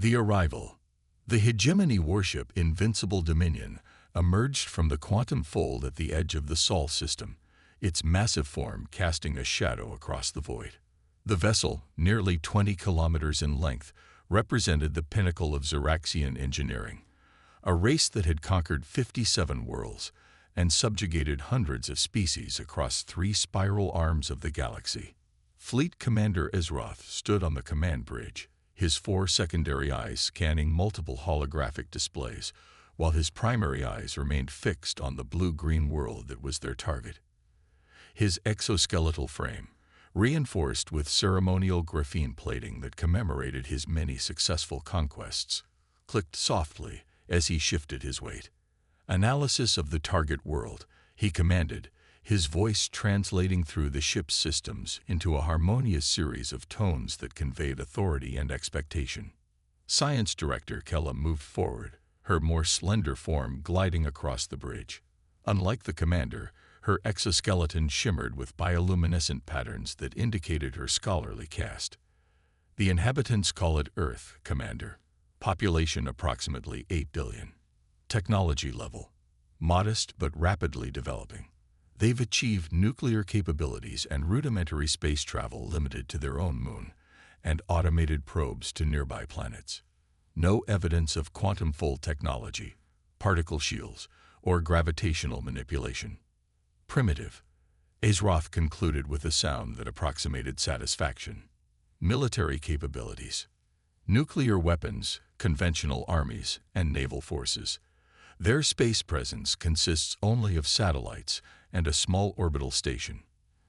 The arrival. The hegemony warship Invincible Dominion emerged from the quantum fold at the edge of the Sol system, its massive form casting a shadow across the void. The vessel, nearly 20 kilometers in length, represented the pinnacle of Xeraxian engineering, a race that had conquered 57 worlds and subjugated hundreds of species across 3 spiral arms of the galaxy. Fleet Commander Ezroth stood on the command bridge, his 4 secondary eyes scanning multiple holographic displays, while his primary eyes remained fixed on the blue-green world that was their target. His exoskeletal frame, reinforced with ceremonial graphene plating that commemorated his many successful conquests, clicked softly as he shifted his weight. Analysis of the target world, he commanded, his voice translating through the ship's systems into a harmonious series of tones that conveyed authority and expectation. Science Director Kella moved forward, her more slender form gliding across the bridge. Unlike the commander, her exoskeleton shimmered with bioluminescent patterns that indicated her scholarly caste. The inhabitants call it Earth, Commander. Population approximately 8 billion. Technology level. Modest but rapidly developing. They've achieved nuclear capabilities and rudimentary space travel limited to their own moon, and automated probes to nearby planets. No evidence of quantum fold technology, particle shields, or gravitational manipulation. Primitive. Ezroth concluded with a sound that approximated satisfaction. Military capabilities. Nuclear weapons, conventional armies, and naval forces. Their space presence consists only of satellites and a small orbital station.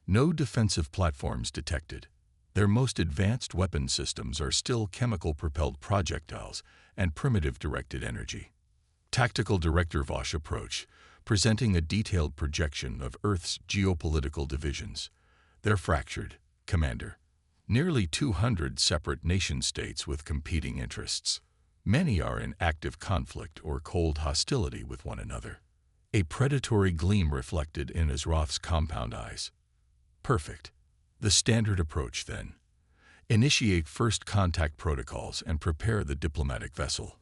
No defensive platforms detected. Their most advanced weapon systems are still chemical-propelled projectiles and primitive directed energy. Tactical Director Vosh approach, presenting a detailed projection of Earth's geopolitical divisions. They're fractured, Commander. Nearly 200 separate nation-states with competing interests. Many are in active conflict or cold hostility with one another. A predatory gleam reflected in Ezroth's compound eyes. Perfect. The standard approach, then. Initiate first contact protocols and prepare the diplomatic vessel.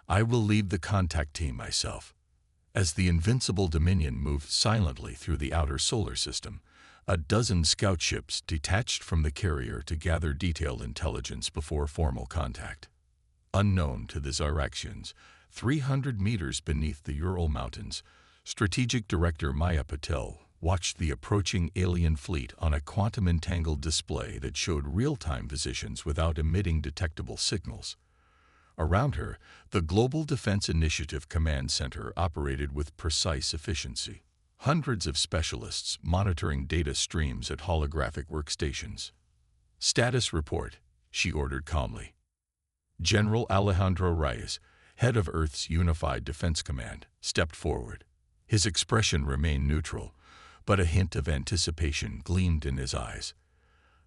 I will lead the contact team myself. As the Invincible Dominion moved silently through the outer solar system, a dozen scout ships detached from the carrier to gather detailed intelligence before formal contact. Unknown to the Xeraxians, 300 meters beneath the Ural Mountains, Strategic Director Maya Patel watched the approaching alien fleet on a quantum-entangled display that showed real-time positions without emitting detectable signals. Around her, the Global Defense Initiative Command Center operated with precise efficiency. Hundreds of specialists monitoring data streams at holographic workstations. Status report, she ordered calmly. General Alejandro Reyes, head of Earth's Unified Defense Command, stepped forward. His expression remained neutral, but a hint of anticipation gleamed in his eyes.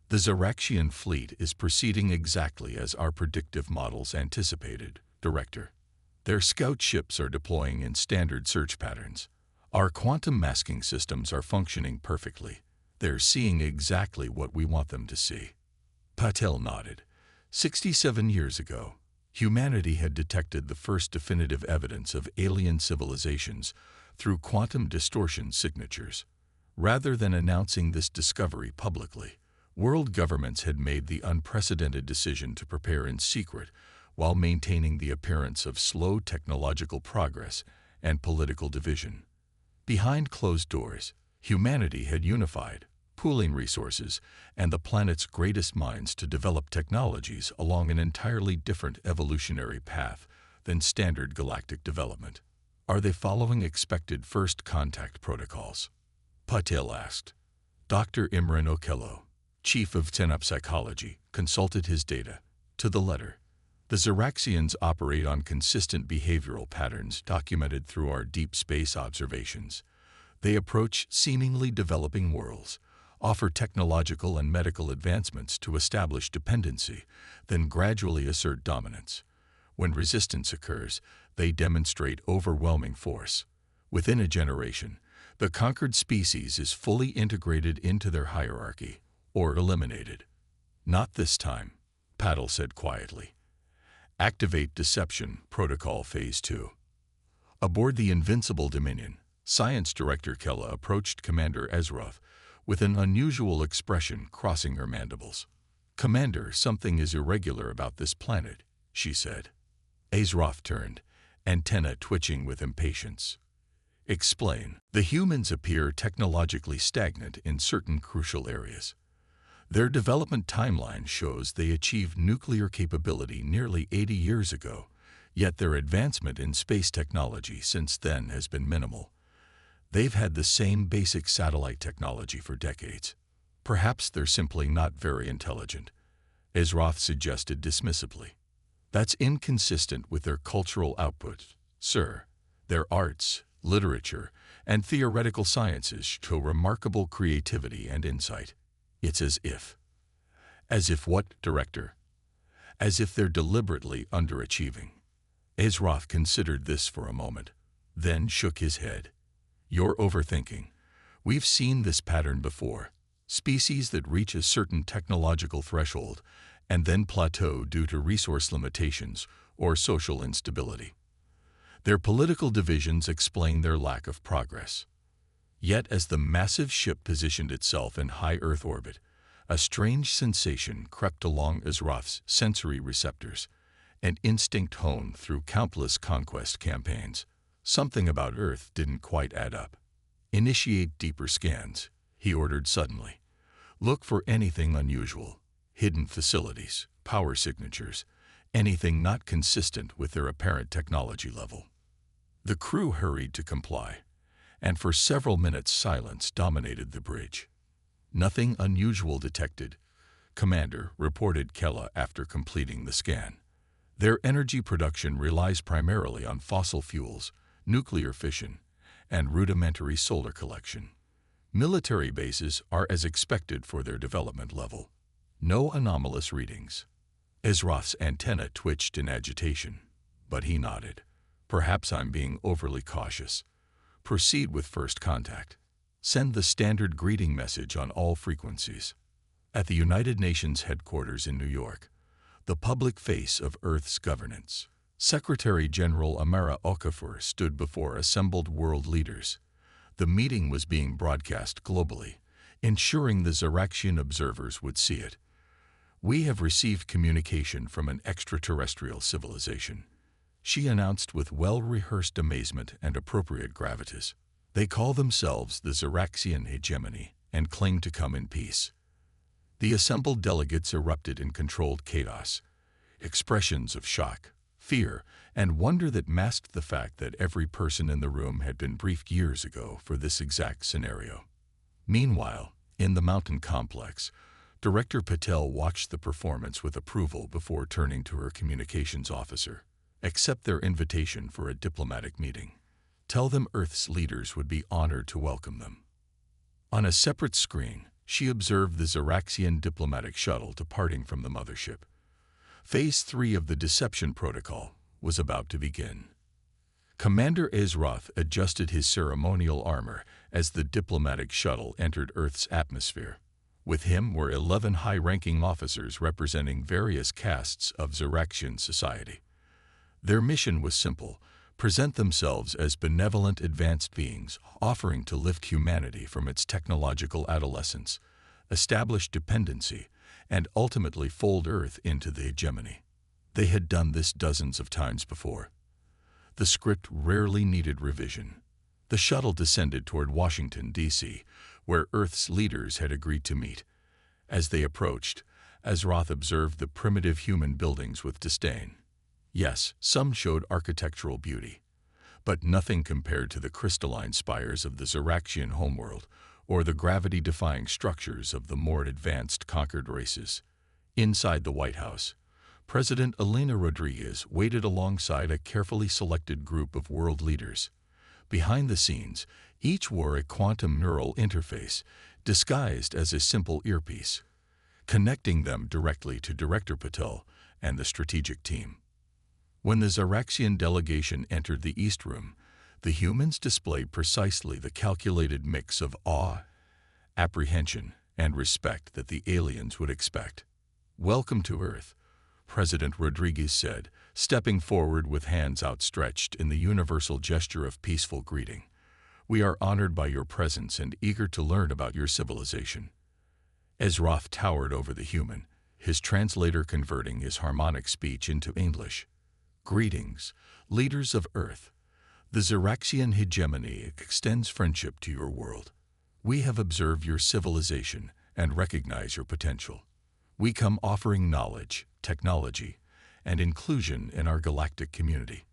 The Xeraxian fleet is proceeding exactly as our predictive models anticipated, Director. Their scout ships are deploying in standard search patterns. Our quantum masking systems are functioning perfectly. They're seeing exactly what we want them to see. Patel nodded. 67 years ago, humanity had detected the first definitive evidence of alien civilizations through quantum distortion signatures. Rather than announcing this discovery publicly, world governments had made the unprecedented decision to prepare in secret while maintaining the appearance of slow technological progress and political division. Behind closed doors, humanity had unified, pooling resources and the planet's greatest minds to develop technologies along an entirely different evolutionary path than standard galactic development. Are they following expected first contact protocols? Patel asked. Dr. Imran Okello, chief of Tenopsychology, consulted his data, to the letter. The Xeraxians operate on consistent behavioral patterns documented through our deep space observations. They approach seemingly developing worlds, offer technological and medical advancements to establish dependency, then gradually assert dominance. When resistance occurs, they demonstrate overwhelming force. Within a generation, the conquered species is fully integrated into their hierarchy, or eliminated. Not this time, Patel said quietly. Activate Deception Protocol Phase 2. Aboard the Invincible Dominion, Science Director Kella approached Commander Ezroth with an unusual expression crossing her mandibles. "Commander, something is irregular about this planet," she said. Ezroth turned, antenna twitching with impatience. "Explain." "The humans appear technologically stagnant in certain crucial areas. Their development timeline shows they achieved nuclear capability nearly 80 years ago, yet their advancement in space technology since then has been minimal. They've had the same basic satellite technology for decades. Perhaps they're simply not very intelligent," Ezroth suggested dismissively. "That's inconsistent with their cultural output, sir. Their arts, literature, and theoretical sciences show remarkable creativity and insight. It's as if..." "As if what, Director?" "As if they're deliberately underachieving." Ezroth considered this for a moment, then shook his head. "You're overthinking. We've seen this pattern before. Species that reach a certain technological threshold and then plateau due to resource limitations or social instability. Their political divisions explain their lack of progress. Yet as the massive ship positioned itself in high Earth orbit, a strange sensation crept along Ezroth's sensory receptors, an instinct honed through countless conquest campaigns. Something about Earth didn't quite add up. "Initiate deeper scans," he ordered suddenly. "Look for anything unusual, hidden facilities, power signatures, anything not consistent with their apparent technology level." The crew hurried to comply, and for several minutes silence dominated the bridge. "Nothing unusual detected," Commander reported Kella after completing the scan. "Their energy production relies primarily on fossil fuels, nuclear fission, and rudimentary solar collection. Military bases are as expected for their development level. No anomalous readings." Ezroth's antenna twitched in agitation, but he nodded. "Perhaps I'm being overly cautious. Proceed with first contact. Send the standard greeting message on all frequencies." At the United Nations headquarters in New York, the public face of Earth's governance, Secretary General Amara Okafor stood before assembled world leaders. The meeting was being broadcast globally, ensuring the Zeraxian observers would see it. "We have received communication from an extraterrestrial civilization," she announced with well-rehearsed amazement and appropriate gravitas. "They call themselves the Zeraxian hegemony and claim to come in peace." The assembled delegates erupted in controlled chaos, expressions of shock, fear, and wonder that masked the fact that every person in the room had been briefed years ago for this exact scenario. Meanwhile, in the mountain complex, Director Patel watched the performance with approval before turning to her communications officer. "Accept their invitation for a diplomatic meeting. Tell them Earth's leaders would be honored to welcome them." On a separate screen, she observed the Zeraxian diplomatic shuttle departing from the mothership. Phase 3 of the Deception Protocol was about to begin. Commander Ezroth adjusted his ceremonial armor as the diplomatic shuttle entered Earth's atmosphere. With him were 11 high-ranking officers representing various castes of Zeraxian society. Their mission was simple: present themselves as benevolent advanced beings offering to lift humanity from its technological adolescence, establish dependency, and ultimately fold Earth into the hegemony. They had done this dozens of times before. The script rarely needed revision. The shuttle descended toward Washington, D.C., where Earth's leaders had agreed to meet. As they approached, Ezroth observed the primitive human buildings with disdain. Yes, some showed architectural beauty, but nothing compared to the crystalline spires of the Zeraxian homeworld or the gravity-defying structures of the more advanced conquered races. Inside the White House, President Elena Rodriguez waited alongside a carefully selected group of world leaders. Behind the scenes, each wore a quantum neural interface disguised as a simple earpiece, connecting them directly to Director Patel and the strategic team. When the Zeraxian delegation entered the East Room, the humans displayed precisely the calculated mix of awe, apprehension, and respect that the aliens would expect. "Welcome to Earth. President Rodriguez said, stepping forward with hands outstretched in the universal gesture of peaceful greeting. "We are honored by your presence and eager to learn about your civilization." Ezroth towered over the human, his translator converting his harmonic speech into English. "Greetings, leaders of Earth. The Xeraxian hegemony extends friendship to your world. We have observed your civilization and recognize your potential. We come offering knowledge, technology, and inclusion in our galactic community."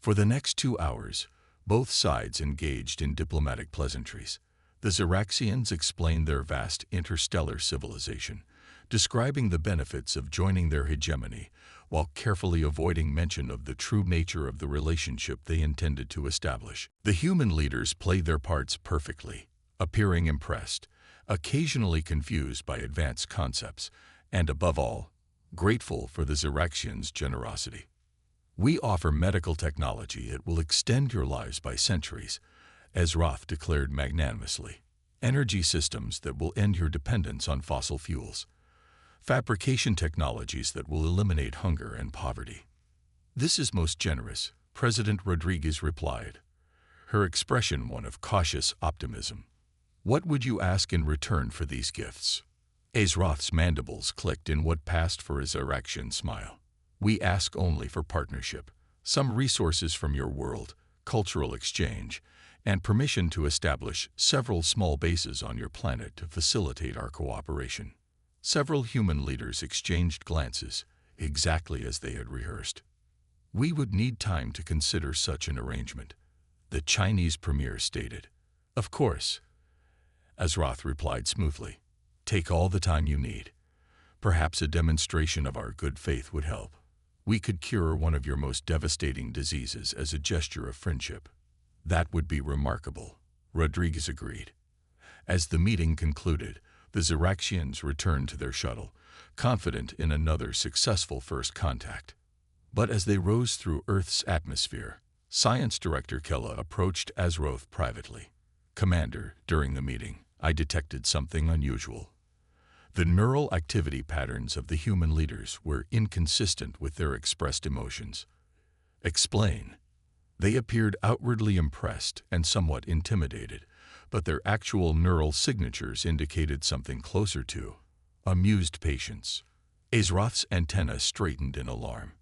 For the next 2 hours, both sides engaged in diplomatic pleasantries. The Xeraxians explained their vast interstellar civilization, describing the benefits of joining their hegemony, while carefully avoiding mention of the true nature of the relationship they intended to establish. The human leaders played their parts perfectly, appearing impressed, occasionally confused by advanced concepts, and above all, grateful for the Xeraxians' generosity. "We offer medical technology that will extend your lives by centuries," Ezroth declared magnanimously. "Energy systems that will end your dependence on fossil fuels. Fabrication technologies that will eliminate hunger and poverty." "This is most generous," President Rodriguez replied, her expression one of cautious optimism. "What would you ask in return for these gifts?" Ezroth's mandibles clicked in what passed for a Xeraxian smile. "We ask only for partnership, some resources from your world, cultural exchange, and permission to establish several small bases on your planet to facilitate our cooperation." Several human leaders exchanged glances, exactly as they had rehearsed. "We would need time to consider such an arrangement," the Chinese premier stated. "Of course," Ezroth replied smoothly. "Take all the time you need. Perhaps a demonstration of our good faith would help. We could cure one of your most devastating diseases as a gesture of friendship." "That would be remarkable," Rodriguez agreed. As the meeting concluded, the Xeraxians returned to their shuttle, confident in another successful first contact. But as they rose through Earth's atmosphere, Science Director Kella approached Ezroth privately. "Commander, during the meeting, I detected something unusual. The neural activity patterns of the human leaders were inconsistent with their expressed emotions." "Explain." "They appeared outwardly impressed and somewhat intimidated, but their actual neural signatures indicated something closer to amused patience." Ezroth's antenna straightened in alarm.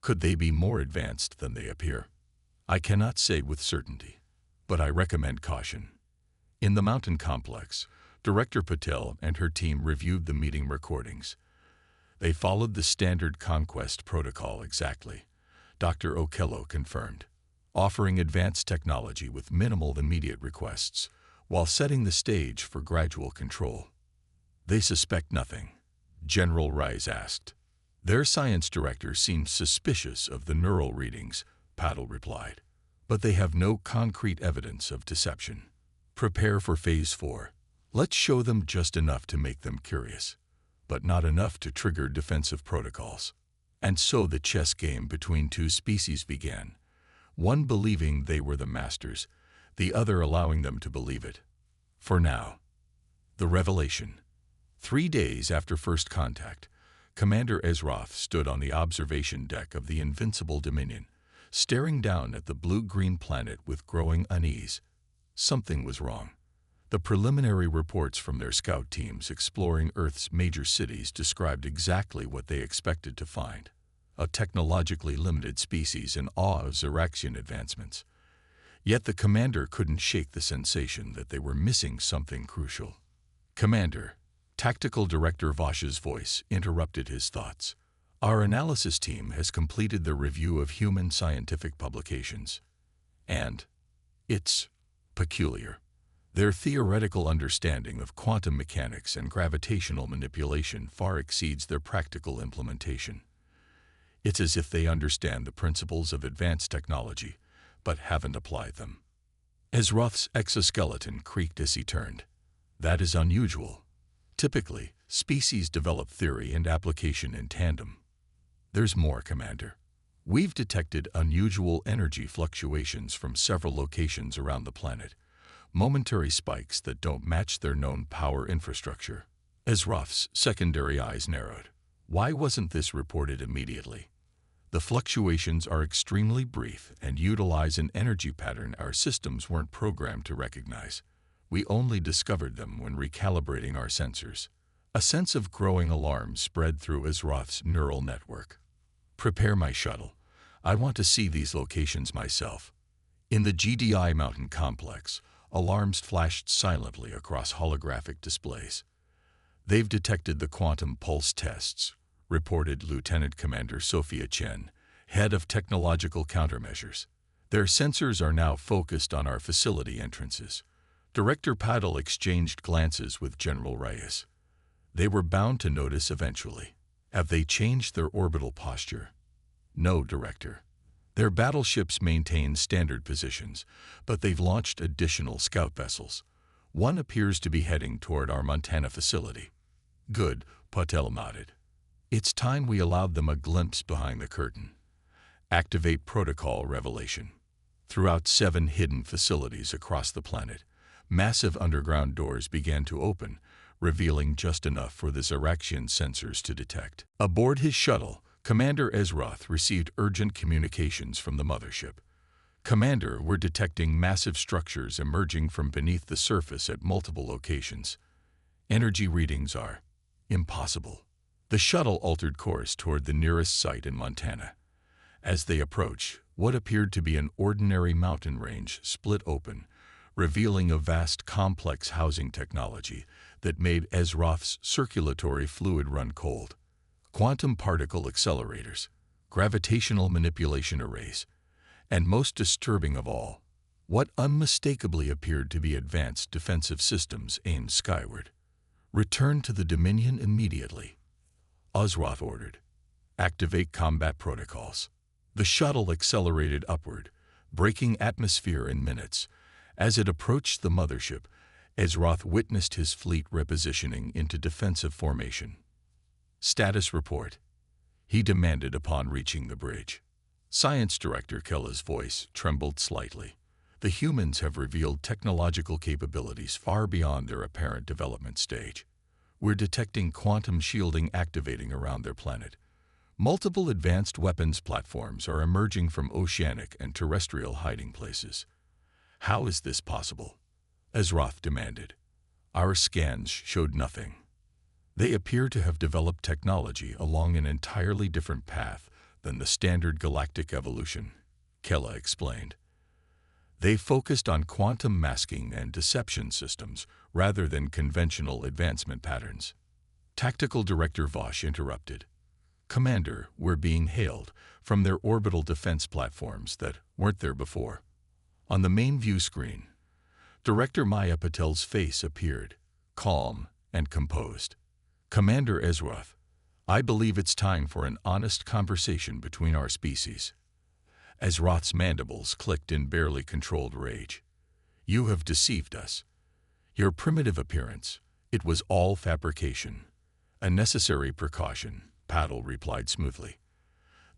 "Could they be more advanced than they appear?" "I cannot say with certainty, but I recommend caution." In the mountain complex, Director Patel and her team reviewed the meeting recordings. They followed the standard conquest protocol exactly, Dr. Okello confirmed, offering advanced technology with minimal immediate requests, while setting the stage for gradual control. "They suspect nothing?" General Rice asked. "Their science director seemed suspicious of the neural readings," Patel replied. "But they have no concrete evidence of deception. Prepare for Phase 4. Let's show them just enough to make them curious, but not enough to trigger defensive protocols." And so the chess game between two species began, one believing they were the masters, the other allowing them to believe it. For now. The revelation. 3 days after first contact, Commander Ezroth stood on the observation deck of the Invincible Dominion, staring down at the blue-green planet with growing unease. Something was wrong. The preliminary reports from their scout teams exploring Earth's major cities described exactly what they expected to find: a technologically limited species in awe of Xeraxian advancements. Yet the commander couldn't shake the sensation that they were missing something crucial. "Commander," Tactical Director Vosh's voice interrupted his thoughts. "Our analysis team has completed the review of human scientific publications. And it's peculiar. Their theoretical understanding of quantum mechanics and gravitational manipulation far exceeds their practical implementation. It's as if they understand the principles of advanced technology, but haven't applied them." Ezroth's exoskeleton creaked as he turned. "That is unusual. Typically, species develop theory and application in tandem." "There's more, Commander. We've detected unusual energy fluctuations from several locations around the planet, momentary spikes that don't match their known power infrastructure." Ezroth's secondary eyes narrowed. Why wasn't this reported immediately? The fluctuations are extremely brief and utilize an energy pattern our systems weren't programmed to recognize. We only discovered them when recalibrating our sensors. A sense of growing alarm spread through Azroth's neural network. Prepare my shuttle. I want to see these locations myself. In the GDI mountain complex, alarms flashed silently across holographic displays. They've detected the quantum pulse tests, reported Lieutenant Commander Sophia Chen, head of technological countermeasures. Their sensors are now focused on our facility entrances. Director Paddle exchanged glances with General Reyes. They were bound to notice eventually. Have they changed their orbital posture? No, Director. Their battleships maintain standard positions, but they've launched additional scout vessels. One appears to be heading toward our Montana facility. Good, Patel nodded. It's time we allowed them a glimpse behind the curtain. Activate protocol revelation. Throughout 7 hidden facilities across the planet, massive underground doors began to open, revealing just enough for the Zeraxian sensors to detect. Aboard his shuttle, Commander Azroth received urgent communications from the mothership. Commander, we're detecting massive structures emerging from beneath the surface at multiple locations. Energy readings are impossible. The shuttle altered course toward the nearest site in Montana. As they approached, what appeared to be an ordinary mountain range split open, revealing a vast complex housing technology that made Azroth's circulatory fluid run cold. Quantum particle accelerators, gravitational manipulation arrays, and most disturbing of all, what unmistakably appeared to be advanced defensive systems aimed skyward. Return to the Dominion immediately, Azroth ordered. Activate combat protocols. The shuttle accelerated upward, breaking atmosphere in minutes. As it approached the mothership, Azroth witnessed his fleet repositioning into defensive formation. Status report, he demanded upon reaching the bridge. Science Director Kella's voice trembled slightly. The humans have revealed technological capabilities far beyond their apparent development stage. We're detecting quantum shielding activating around their planet. Multiple advanced weapons platforms are emerging from oceanic and terrestrial hiding places. How is this possible? Azroth demanded. Our scans showed nothing. They appear to have developed technology along an entirely different path than the standard galactic evolution, Kella explained. They focused on quantum masking and deception systems rather than conventional advancement patterns. Tactical Director Vosh interrupted. Commander, we're being hailed from their orbital defense platforms that weren't there before. On the main view screen, Director Maya Patel's face appeared, calm and composed. Commander Azroth, I believe it's time for an honest conversation between our species. Azroth's mandibles clicked in barely controlled rage. You have deceived us. Your primitive appearance, it was all fabrication. A necessary precaution, Paddle replied smoothly.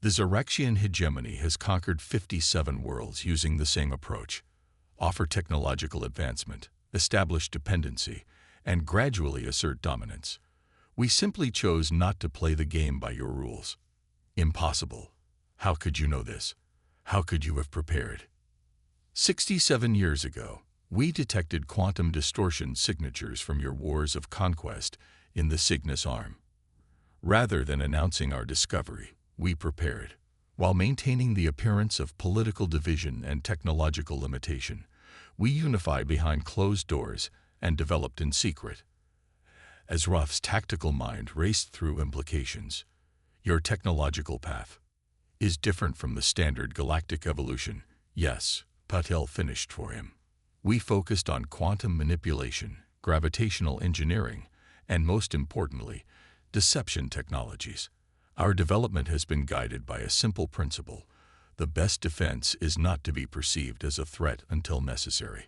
The Zeraxian hegemony has conquered 57 worlds using the same approach. Offer technological advancement, establish dependency, and gradually assert dominance. We simply chose not to play the game by your rules. Impossible. How could you know this? How could you have prepared? 67 years ago, we detected quantum distortion signatures from your wars of conquest in the Cygnus arm. Rather than announcing our discovery, we prepared. While maintaining the appearance of political division and technological limitation, we unified behind closed doors and developed in secret. Azroth's tactical mind raced through implications. Your technological path is different from the standard galactic evolution. Yes, Patel finished for him. We focused on quantum manipulation, gravitational engineering, and most importantly, deception technologies. Our development has been guided by a simple principle. The best defense is not to be perceived as a threat until necessary.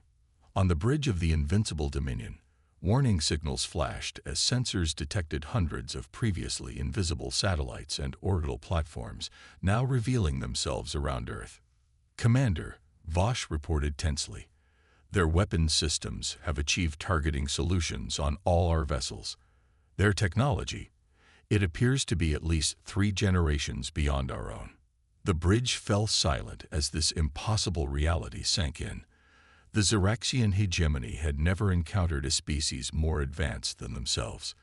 On the bridge of the invincible Dominion, warning signals flashed as sensors detected hundreds of previously invisible satellites and orbital platforms now revealing themselves around Earth. Commander, Vosh reported tensely. Their weapons systems have achieved targeting solutions on all our vessels. Their technology, It appears to be at least 3 generations beyond our own. The bridge fell silent as this impossible reality sank in. The Xeraxian hegemony had never encountered a species more advanced than themselves.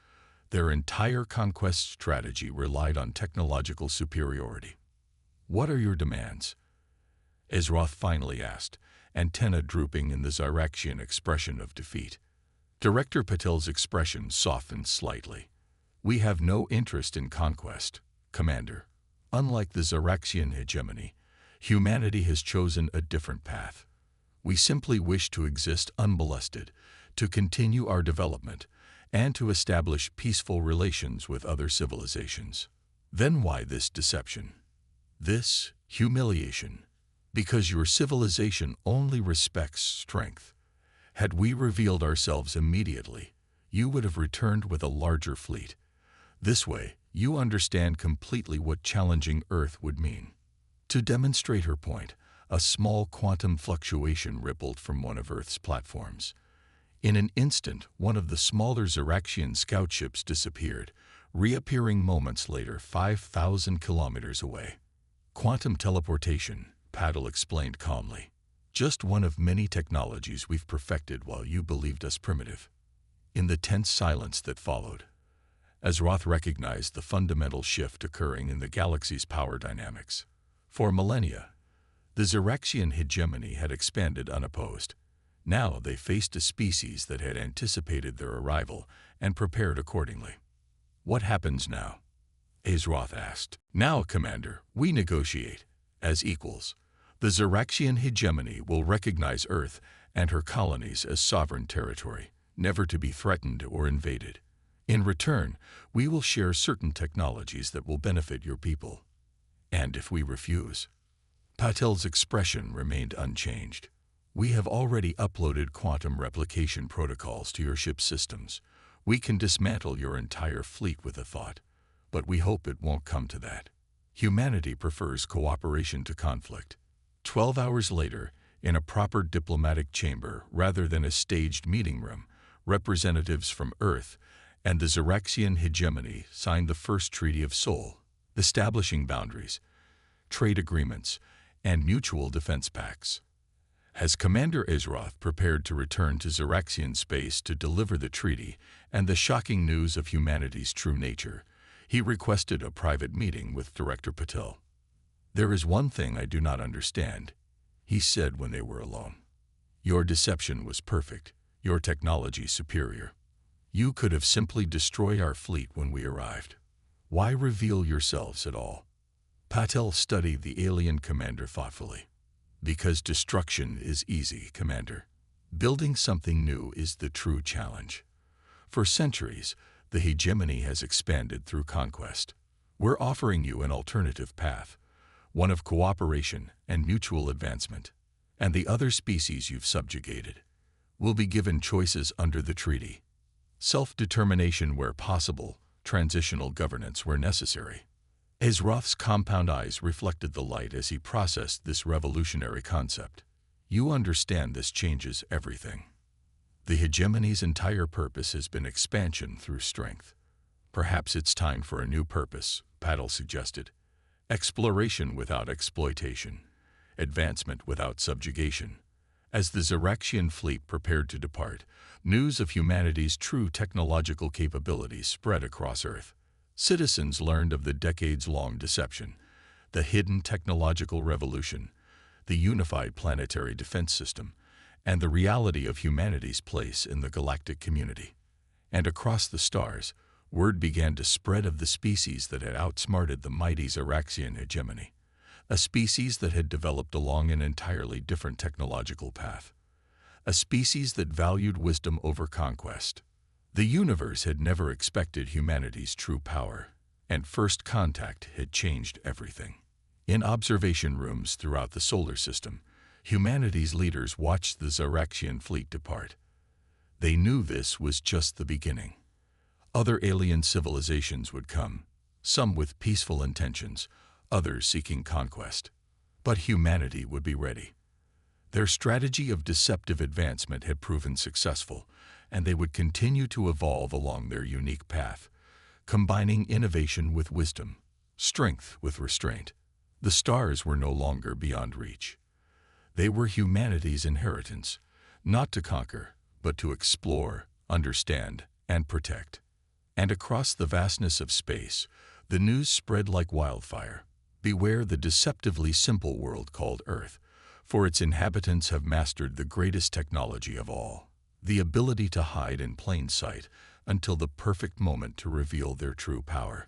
Their entire conquest strategy relied on technological superiority. "What are your demands?" Azeroth finally asked, antenna drooping in the Xeraxian expression of defeat. Director Patel's expression softened slightly. "We have no interest in conquest, Commander. Unlike the Xeraxian hegemony, humanity has chosen a different path. We simply wish to exist unmolested, to continue our development, and to establish peaceful relations with other civilizations." Then why this deception? This humiliation? Because your civilization only respects strength. Had we revealed ourselves immediately, you would have returned with a larger fleet. This way, you understand completely what challenging Earth would mean. To demonstrate her point, a small quantum fluctuation rippled from one of Earth's platforms. In an instant, one of the smaller Xeraxian scout ships disappeared, reappearing moments later 5,000 kilometers away. "Quantum teleportation," Patel explained calmly. "Just one of many technologies we've perfected while you believed us primitive." In the tense silence that followed, Azeroth recognized the fundamental shift occurring in the galaxy's power dynamics. For millennia, the Xeraxian hegemony had expanded unopposed. Now they faced a species that had anticipated their arrival and prepared accordingly. "What happens now?" Azeroth asked. "Now, Commander, we negotiate as equals. The Xeraxian hegemony will recognize Earth and her colonies as sovereign territory, never to be threatened or invaded. In return, we will share certain technologies that will benefit your people. And if we refuse?" Patel's expression remained unchanged. "We have already uploaded quantum replication protocols to your ship's systems. We can dismantle your entire fleet with a thought, but we hope it won't come to that. Humanity prefers cooperation to conflict." 12 hours later, in a proper diplomatic chamber rather than a staged meeting room, representatives from Earth and the Xeraxian hegemony signed the first Treaty of Sol, establishing boundaries, trade agreements, and mutual defense pacts. As Commander Azeroth prepared to return to Xeraxian space to deliver the treaty and the shocking news of humanity's true nature, he requested a private meeting with Director Patel. "There is one thing I do not understand," he said when they were alone. "Your deception was perfect, your technology superior. You could have simply destroyed our fleet when we arrived. Why reveal yourselves at all?" Patel studied the alien commander thoughtfully. "Because destruction is easy, Commander. Building something new is the true challenge. For centuries, the hegemony has expanded through conquest. We're offering you an alternative path, one of cooperation and mutual advancement, and the other species you've subjugated will be given choices under the treaty. Self-determination where possible, transitional governance where necessary." Azeroth's compound eyes reflected the light as he processed this revolutionary concept. "You understand this changes everything. The hegemony's entire purpose has been expansion through strength. Perhaps it's time for a new purpose," Patel suggested. "Exploration without exploitation, advancement without subjugation." As the Xeraxian fleet prepared to depart, news of humanity's true technological capabilities spread across Earth. Citizens learned of the decades-long deception, the hidden technological revolution, the unified planetary defense system, and the reality of humanity's place in the galactic community. And across the stars, word began to spread of the species that had outsmarted the mighty Xeraxian hegemony, a species that had developed along an entirely different technological path, a species that valued wisdom over conquest. The universe had never expected humanity's true power, and first contact had changed everything. In observation rooms throughout the solar system, humanity's leaders watched the Xeraxian fleet depart. They knew this was just the beginning. Other alien civilizations would come, some with peaceful intentions, others seeking conquest. But humanity would be ready. Their strategy of deceptive advancement had proven successful, and they would continue to evolve along their unique path, combining innovation with wisdom, strength with restraint. The stars were no longer beyond reach. They were humanity's inheritance, not to conquer, but to explore, understand, and protect. And across the vastness of space, the news spread like wildfire. Beware the deceptively simple world called Earth, for its inhabitants have mastered the greatest technology of all, the ability to hide in plain sight until the perfect moment to reveal their true power.